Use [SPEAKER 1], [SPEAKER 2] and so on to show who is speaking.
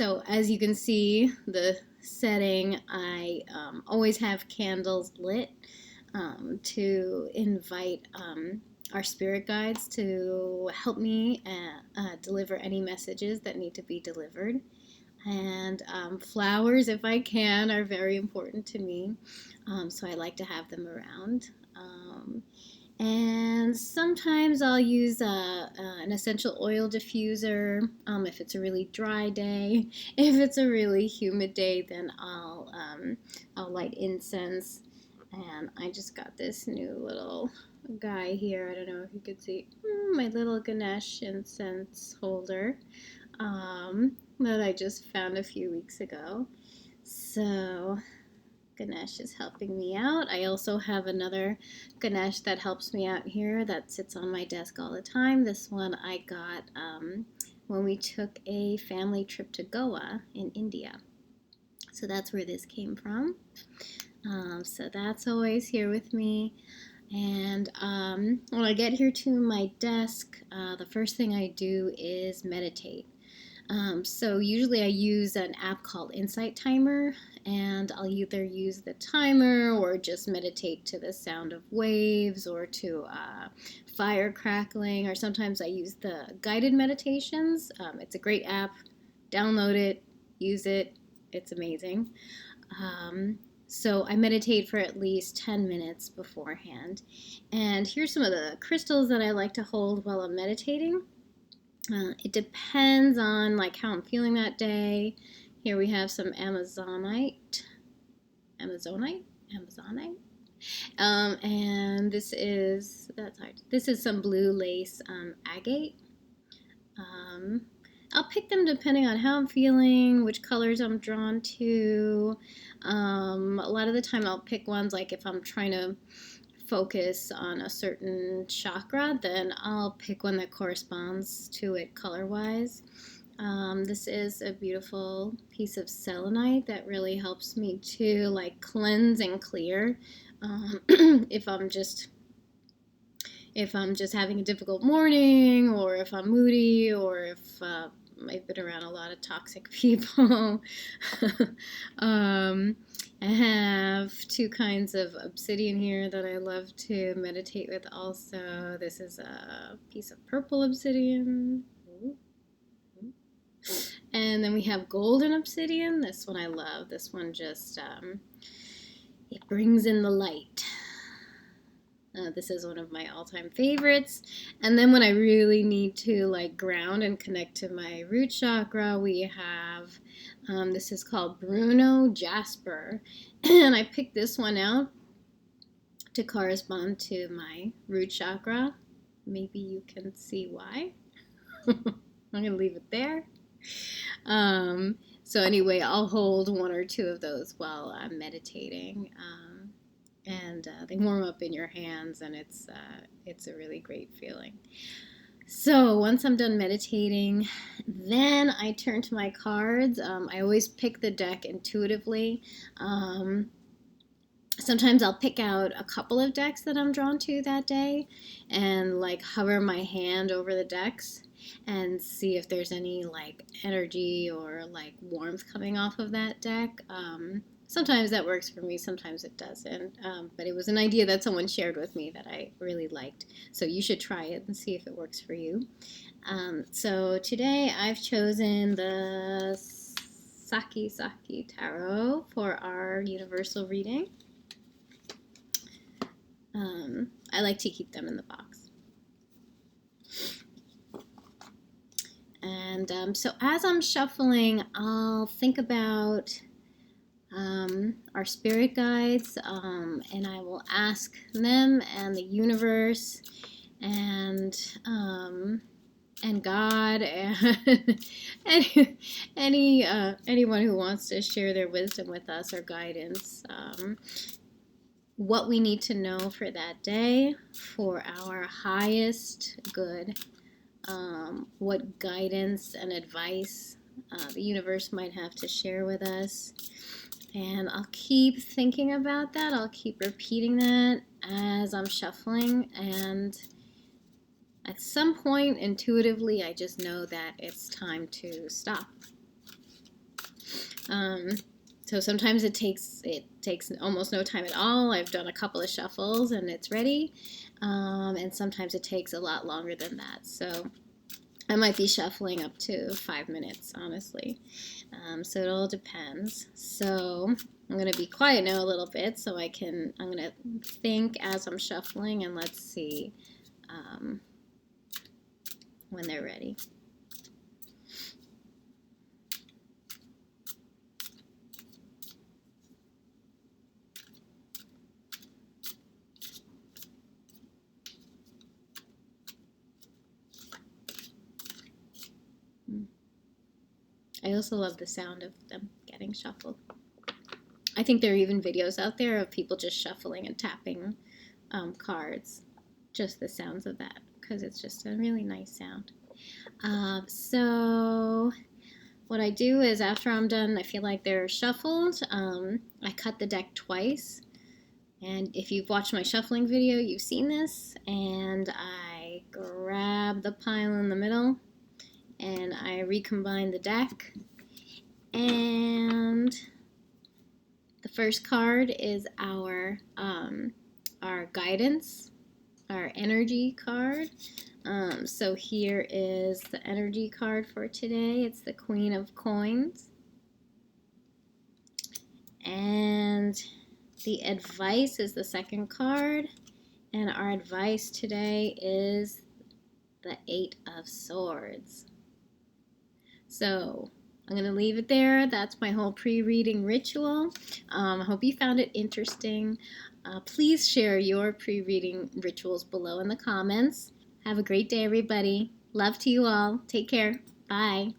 [SPEAKER 1] So as you can see, the setting, I always have candles lit to invite our spirit guides to help me deliver any messages that need to be delivered. And flowers, if I can, are very important to me, so I like to have them around. And sometimes I'll use an essential oil diffuser if it's a really dry day. If it's a really humid day, then I'll light incense. And I just got this new little guy here. I don't know if you could see my little Ganesh incense holder that I just found a few weeks ago. So Ganesh is helping me out. I also have another Ganesh that helps me out here that sits on my desk all the time. This one I got when we took a family trip to Goa in India. So that's where this came from. So that's always here with me. And when I get here to my desk, the first thing I do is meditate. So usually I use an app called Insight Timer, and I'll either use the timer or just meditate to the sound of waves or to fire crackling, or sometimes I use the guided meditations. It's a great app. Download it, use it. It's amazing. So I meditate for at least 10 minutes beforehand. And here's some of the crystals that I like to hold while I'm meditating. It depends on like how I'm feeling that day. Here we have some Amazonite. And this is some blue lace agate. I'll pick them depending on how I'm feeling, which colors I'm drawn to. A lot of the time I'll pick ones like if I'm trying to focus on a certain chakra, then I'll pick one that corresponds to it color-wise. This is a beautiful piece of selenite that really helps me to like cleanse and clear if I'm just having a difficult morning, or if I'm moody, or if I've been around a lot of toxic people. I have two kinds of obsidian here that I love to meditate with also. This is a piece of purple obsidian. And then we have golden obsidian. This one I love. This one just, it brings in the light. This is one of my all-time favorites. And then when I really need to like ground and connect to my root chakra, we have, this is called Bruno Jasper. And I picked this one out to correspond to my root chakra. Maybe you can see why. I'm going to leave it there. So anyway, I'll hold one or two of those while I'm meditating. And they warm up in your hands, and it's a really great feeling. So once I'm done meditating, then I turn to my cards. I always pick the deck intuitively. Sometimes I'll pick out a couple of decks that I'm drawn to that day and like hover my hand over the decks and see if there's any like energy or like warmth coming off of that deck. Sometimes that works for me, sometimes it doesn't, but it was an idea that someone shared with me that I really liked, so you should try it and see if it works for you. So today I've chosen the Saki Tarot for our universal reading. I like to keep them in the box. And so as I'm shuffling, I'll think about our spirit guides, and I will ask them and the universe and God and anyone who wants to share their wisdom with us or guidance, what we need to know for that day for our highest good, what guidance and advice the universe might have to share with us. And I'll keep thinking about that. I'll keep repeating that as I'm shuffling. And at some point, intuitively, I just know that it's time to stop. So sometimes it takes almost no time at all. I've done a couple of shuffles and it's ready. And sometimes it takes a lot longer than that. So I might be shuffling up to 5 minutes, honestly. So it all depends. So I'm going to be quiet now a little bit so I'm going to think as I'm shuffling, and let's see when they're ready. I also love the sound of them getting shuffled. I think there are even videos out there of people just shuffling and tapping cards. Just the sounds of that, because it's just a really nice sound. So what I do is after I'm done, I feel like they're shuffled, I cut the deck twice. And if you've watched my shuffling video, you've seen this. And I grab the pile in the middle and I recombine the deck. And the first card is our guidance, our energy card. So here is the energy card for today. It's the Queen of Coins. And the advice is the second card. And our advice today is the Eight of Swords. So I'm going to leave it there. That's my whole pre-reading ritual. I hope you found it interesting. Please share your pre-reading rituals below in the comments. Have a great day, everybody. Love to you all. Take care. Bye.